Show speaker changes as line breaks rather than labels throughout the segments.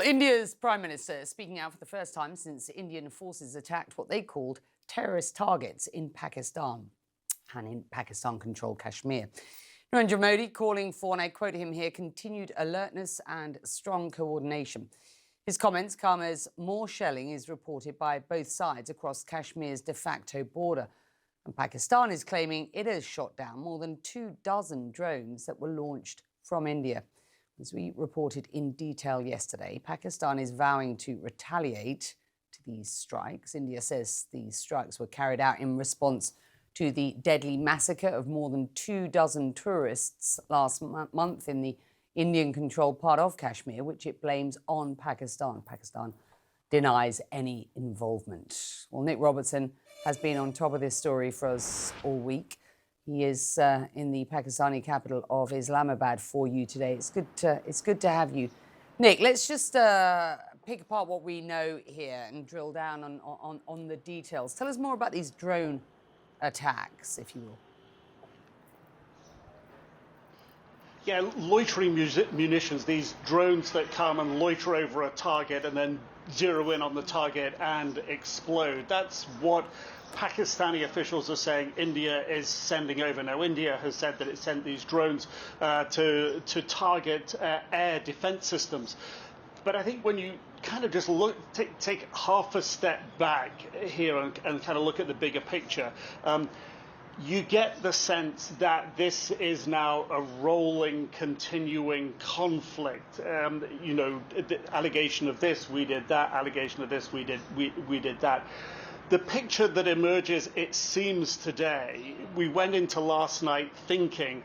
India's Prime Minister is speaking out for the first time since Indian forces attacked what they called terrorist targets in Pakistan and in Pakistan-controlled Kashmir. Narendra Modi calling for, and I quote him here, continued alertness and strong coordination. His comments come as more shelling is reported by both sides across Kashmir's de facto border. And Pakistan is claiming it has shot down more than 24 drones that were launched from India. As we reported in detail yesterday, Pakistan is vowing to retaliate to these strikes. India says these strikes were carried out in response to the deadly massacre of more than 24 tourists last month in the Indian-controlled part of Kashmir, which it blames on Pakistan. Pakistan denies any involvement. Well, Nick Robertson has been on top of this story for us all week. He is in the Pakistani capital of Islamabad for you today. It's good to have you. Nick, let's just pick apart what we know here and drill down on the details. Tell us more about these drone attacks, if you will.
Yeah, loitering munitions, these drones that come and loiter over a target and then zero in on the target and explode. That's what Pakistani officials are saying India is sending over. Now, India has said that it sent these drones to target air defense systems. But I think when you kind of just take half a step back here and kind of look at the bigger picture, you get the sense that this is now a rolling, continuing conflict. The allegation of this, we did that. Allegation of this, we did that. The picture that emerges, it seems today, we went into last night thinking,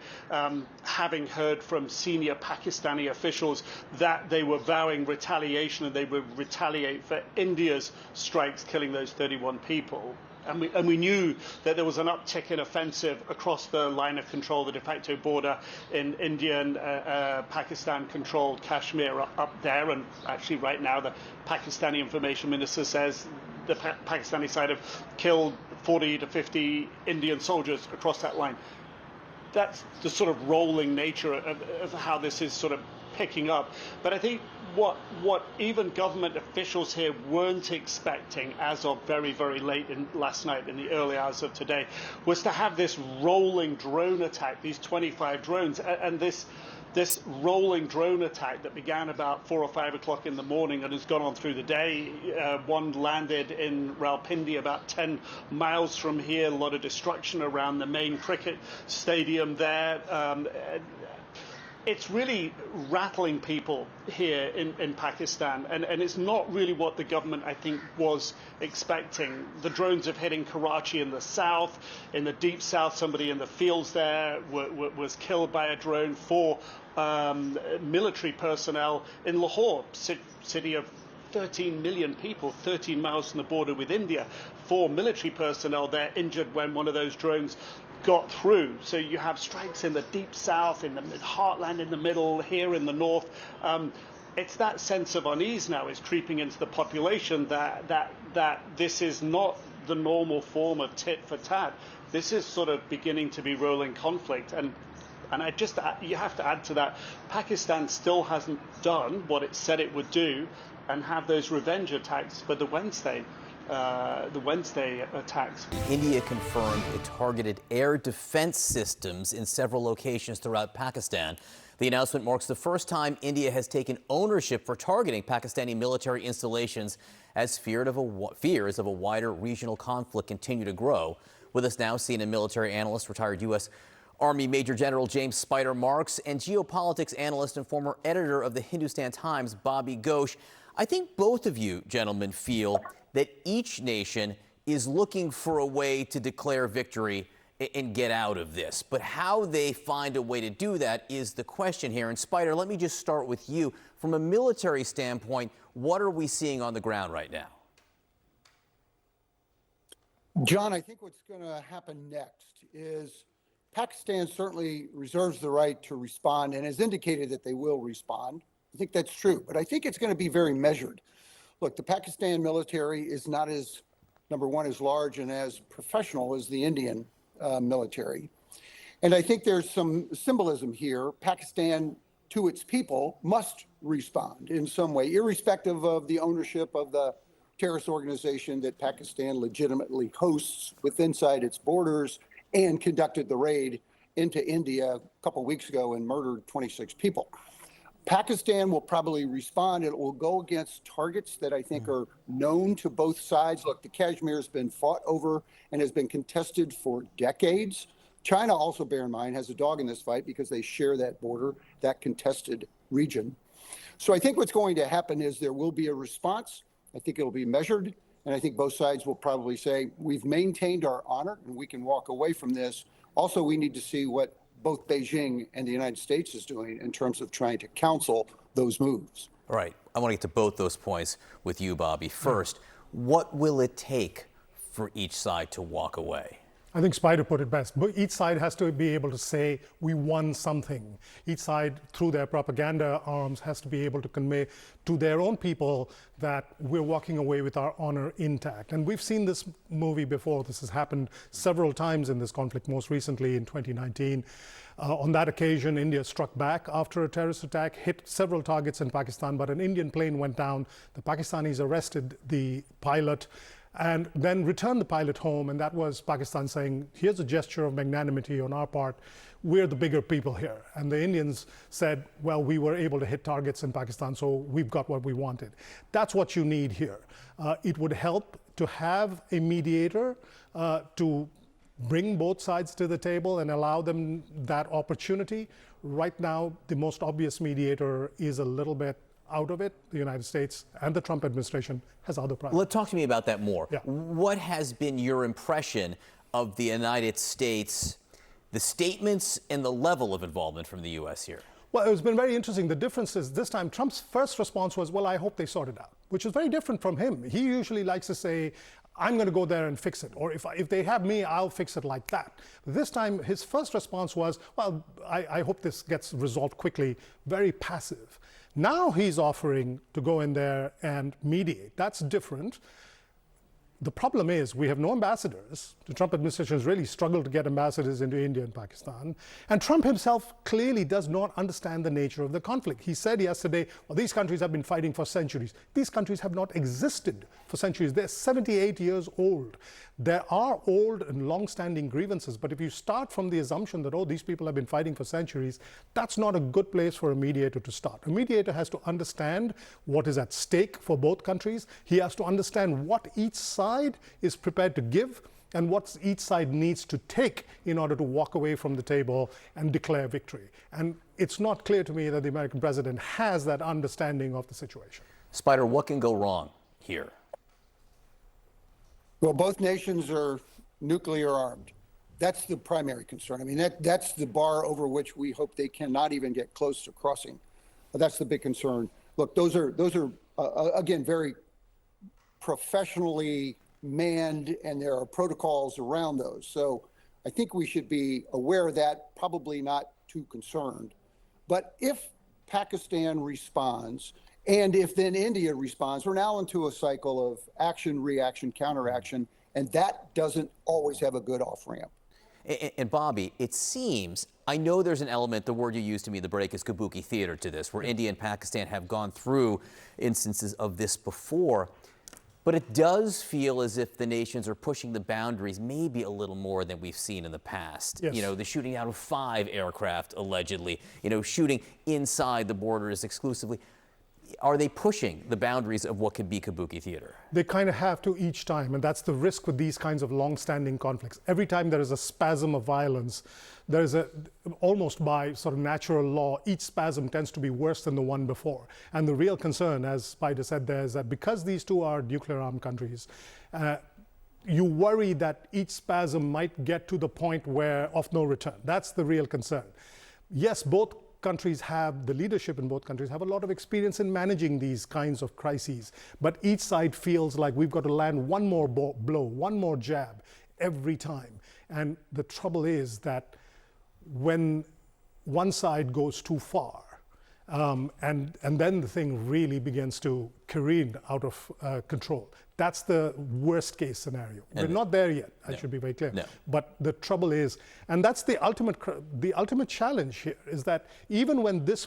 having heard from senior Pakistani officials that they were vowing retaliation and they would retaliate for India's strikes killing those 31 people. And we knew that there was an uptick in offensive across the line of control, the de facto border in India and Pakistan-controlled Kashmir up there. And actually right now the Pakistani information minister says the Pakistani side have killed 40 to 50 Indian soldiers across that line. That's the sort of rolling nature of how this is sort of picking up. But I think what even government officials here weren't expecting as of very, very late last night, in the early hours of today, was to have this rolling drone attack, these 25 drones, and this rolling drone attack that began about 4 or 5 o'clock in the morning and has gone on through the day. One landed in Rawalpindi, about 10 miles from here. A lot of destruction around the main cricket stadium there. It's really rattling people here in Pakistan, and it's not really what the government, I think, was expecting. The drones have hit in Karachi in the south. In the deep south, somebody in the fields there was killed by a drone. 4 military personnel in Lahore, city of 13 million people, 13 miles from the border with India. 4 military personnel there injured when one of those drones got through. So you have strikes in the deep south, in the heartland in the middle, here in the north. It's that sense of unease now is creeping into the population that this is not the normal form of tit for tat. This is sort of beginning to be rolling conflict. And you have to add to that, Pakistan still hasn't done what it said it would do and have those revenge attacks for the Wednesday attacks.
India confirmed it targeted air defense systems in several locations throughout Pakistan. The announcement marks the first time India has taken ownership for targeting Pakistani military installations as fears of a wider regional conflict continue to grow. With us now, CNN military analyst, retired U.S. Army Major General James Spider Marks, and geopolitics analyst and former editor of the Hindustan Times, Bobby Ghosh. I think both of you, gentlemen, feel that each nation is looking for a way to declare victory and get out of this. But how they find a way to do that is the question here. And Spider, let me just start with you. From a military standpoint, what are we seeing on the ground right now?
John, I think what's going to happen next is Pakistan certainly reserves the right to respond and has indicated that they will respond. I think that's true, but I think it's going to be very measured. Look, the Pakistan military is not as, number one, as large and as professional as the Indian military. And I think there's some symbolism here. Pakistan, to its people, must respond in some way, irrespective of the ownership of the terrorist organization that Pakistan legitimately hosts inside its borders and conducted the raid into India a couple weeks ago and murdered 26 people. Pakistan will probably respond. It will go against targets that I think are known to both sides. Look, the Kashmir has been fought over and has been contested for decades. China also, bear in mind, has a dog in this fight because they share that border, that contested region. So I think what's going to happen is there will be a response. I think it'll be measured. And I think both sides will probably say, we've maintained our honor and we can walk away from this. Also, we need to see what both Beijing and the United States is doing in terms of trying to counsel those moves.
All right, I want to get to both those points with you, Bobby. First, what will it take for each side to walk away?
I think Spider put it best. But each side has to be able to say, we won something. Each side, through their propaganda arms, has to be able to convey to their own people that we're walking away with our honor intact. And we've seen this movie before. This has happened several times in this conflict, most recently in 2019. On that occasion, India struck back after a terrorist attack, hit several targets in Pakistan, but an Indian plane went down. The Pakistanis arrested the pilot and then returned the pilot home, and that was Pakistan saying, here's a gesture of magnanimity on our part, we're the bigger people here. And the Indians said, well, we were able to hit targets in Pakistan, so we've got what we wanted. That's what you need here. It would help to have a mediator to bring both sides to the table and allow them that opportunity. Right now, the most obvious mediator is a little bit out of it. The United States and the Trump administration has other priorities.
Talk to me about that more.
Yeah.
What has been your impression of the United States, the statements and the level of involvement from the U.S. here?
Well, it's been very interesting. The difference is this time Trump's first response was, well, I hope they sort it out, which is very different from him. He usually likes to say, I'm going to go there and fix it. Or if they have me, I'll fix it like that. This time, his first response was, well, I hope this gets resolved quickly, very passive. Now he's offering to go in there and mediate. That's different. The problem is we have no ambassadors. The Trump administration has really struggled to get ambassadors into India and Pakistan. And Trump himself clearly does not understand the nature of the conflict. He said yesterday, well, these countries have been fighting for centuries. These countries have not existed for centuries. They're 78 years old. There are old and long-standing grievances, but if you start from the assumption that, oh, these people have been fighting for centuries, that's not a good place for a mediator to start. A mediator has to understand what is at stake for both countries. He has to understand what each side is prepared to give and what each side needs to take in order to walk away from the table and declare victory. And it's not clear to me that the American president has that understanding of the situation.
Spider, what can go wrong here?
Well, both nations are nuclear armed. That's the primary concern. I mean, that's the bar over which we hope they cannot even get close to crossing. That's the big concern. Look, those are again, very professionally manned, and there are protocols around those. So I think we should be aware of that, probably not too concerned. But if Pakistan responds, and if then India responds, we're now into a cycle of action, reaction, counteraction, and that doesn't always have a good off-ramp.
And Bobby, it seems, I know there's an element, the word you used to me, the break is kabuki theater to this, where India and Pakistan have gone through instances of this before. But it does feel as if the nations are pushing the boundaries maybe a little more than we've seen in the past.
Yes.
You know, the shooting out of 5 aircraft, allegedly, you know, shooting inside the borders exclusively. Are they pushing the boundaries of what could be kabuki theater?
They kind of have to each time, and that's the risk with these kinds of long-standing conflicts. Every time there is a spasm of violence, there is almost by sort of natural law, each spasm tends to be worse than the one before. And the real concern, as Spider said there, is that because these two are nuclear-armed countries, you worry that each spasm might get to the point where of no return. That's the real concern. Yes, both countries have, the leadership in both countries have a lot of experience in managing these kinds of crises. But each side feels like we've got to land one more blow, one more jab every time. And the trouble is that when one side goes too far, and then the thing really begins to careen out of control. That's the worst case scenario. We're not there yet, I should be very clear.
No.
But the trouble is, and that's the ultimate challenge here, is that even when this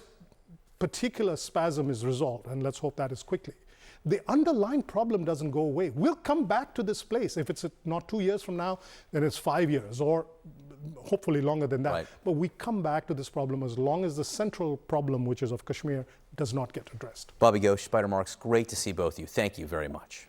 particular spasm is resolved, and let's hope that is quickly, the underlying problem doesn't go away. We'll come back to this place. If it's not 2 years from now, then it's 5 years, or hopefully longer than that.
Right.
But we come back to this problem as long as the central problem, which is of Kashmir, does not get addressed.
Bobby Ghosh, Spider Marks, great to see both of you. Thank you very much.